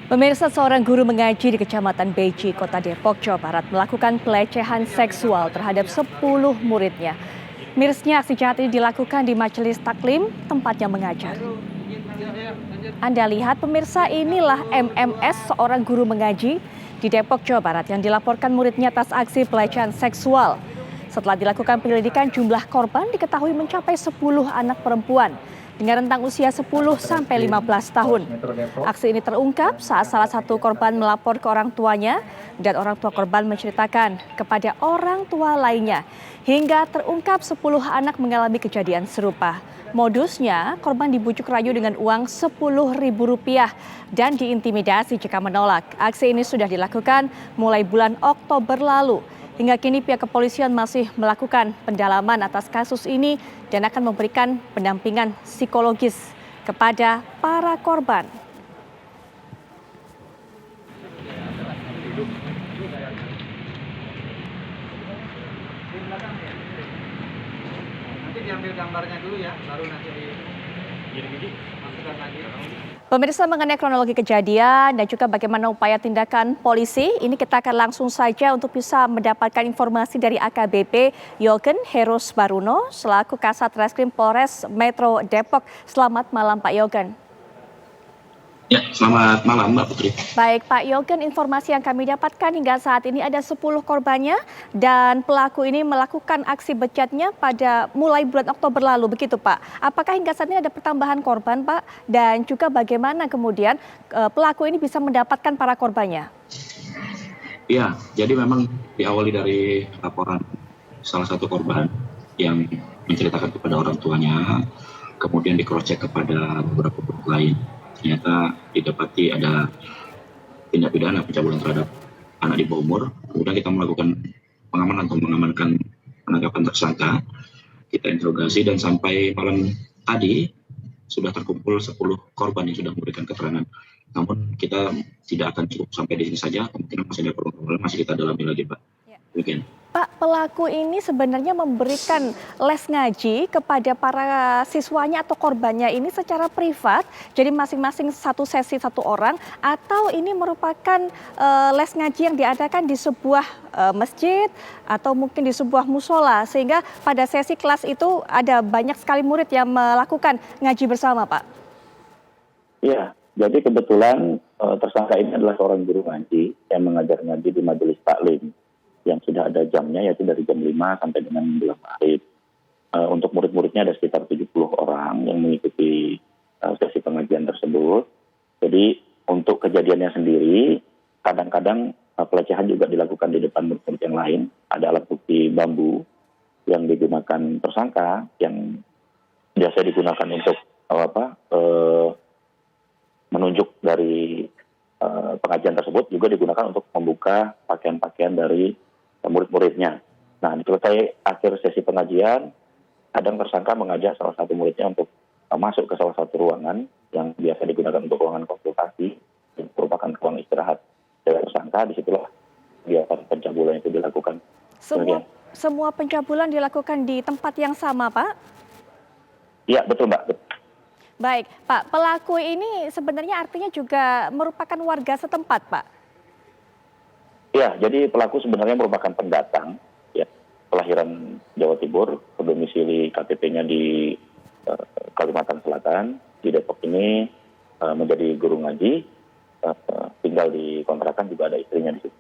Pemirsa, seorang guru mengaji di Kecamatan Beji, Kota Depok, Jawa Barat melakukan pelecehan seksual terhadap 10 muridnya. Mirisnya, aksi jahat ini dilakukan di Majelis Taklim, tempatnya mengajar. Anda lihat pemirsa, inilah MMS, seorang guru mengaji di Depok, Jawa Barat yang dilaporkan muridnya atas aksi pelecehan seksual. Setelah dilakukan penyelidikan, jumlah korban diketahui mencapai 10 anak perempuan dengan rentang usia 10 sampai 15 tahun. Aksi ini terungkap saat salah satu korban melapor ke orang tuanya dan orang tua korban menceritakan kepada orang tua lainnya. Hingga terungkap 10 anak mengalami kejadian serupa. Modusnya, korban dibujuk rayu dengan uang Rp10.000 dan diintimidasi jika menolak. Aksi ini sudah dilakukan mulai bulan Oktober lalu. Hingga kini pihak kepolisian masih melakukan pendalaman atas kasus ini dan akan memberikan pendampingan psikologis kepada para korban. Nanti diambil gambarnya dulu ya, baru nanti masukkan lagi. Pemirsa, mengenai kronologi kejadian dan juga bagaimana upaya tindakan polisi, ini kita akan langsung saja untuk bisa mendapatkan informasi dari AKBP Yogen Heros Baruno selaku Kasat Reskrim Polres Metro Depok. Selamat malam Pak Yogen. Ya, selamat malam Mbak Putri. Baik Pak Yogen, informasi yang kami dapatkan hingga saat ini ada 10 korbannya dan pelaku ini melakukan aksi bejatnya pada mulai bulan Oktober lalu, begitu Pak. Apakah hingga saat ini ada pertambahan korban Pak? Dan juga bagaimana kemudian pelaku ini bisa mendapatkan para korbannya? Ya, jadi memang diawali dari laporan salah satu korban yang menceritakan kepada orang tuanya, kemudian di-cross check kepada beberapa pihak lain. Ternyata didapati ada tindak pidana pencabulan terhadap anak di bawah umur. Kemudian kita melakukan pengamanan atau mengamankan penangkapan tersangka. Kita interogasi dan sampai malam tadi sudah terkumpul 10 korban yang sudah memberikan keterangan. Namun kita tidak akan cukup sampai di sini saja. Kemungkinan masih ada korban, masih kita dalami lagi, Pak. Demikian. Pak, pelaku ini sebenarnya memberikan les ngaji kepada para siswanya atau korbannya ini secara privat, jadi masing-masing satu sesi satu orang, atau ini merupakan les ngaji yang diadakan di sebuah masjid atau mungkin di sebuah musola, sehingga pada sesi kelas itu ada banyak sekali murid yang melakukan ngaji bersama, Pak? Iya, jadi kebetulan tersangka ini adalah seorang guru ngaji yang mengajar ngaji di Majelis Taklim yang sudah ada jamnya, yaitu dari jam 5 sampai dengan 12 maghrib. Untuk murid-muridnya ada sekitar 70 orang yang mengikuti sesi pengajian tersebut. Jadi untuk kejadiannya sendiri, kadang-kadang pelecehan juga dilakukan di depan murid-murid yang lain. Ada alat bukti bambu yang digunakan tersangka, yang biasa digunakan untuk menunjuk dari pengajian tersebut, juga digunakan untuk membuka pakaian-pakaian dari murid-muridnya. Nah, selesai akhir sesi pengajian, kadang tersangka mengajak salah satu muridnya untuk masuk ke salah satu ruangan yang biasa digunakan untuk ruangan konsultasi, yang merupakan ruang istirahat dari tersangka. Disitulah kegiatan pencabulan itu dilakukan. Semua pencabulan dilakukan di tempat yang sama, Pak? Iya, betul Mbak. Baik, Pak, pelaku ini sebenarnya artinya juga merupakan warga setempat, Pak? Ya, jadi pelaku sebenarnya merupakan pendatang, ya, kelahiran Jawa Timur, domisili KTP-nya di Kalimantan Selatan. Di Depok ini menjadi guru ngaji, tinggal di kontrakan, juga ada istrinya di situ.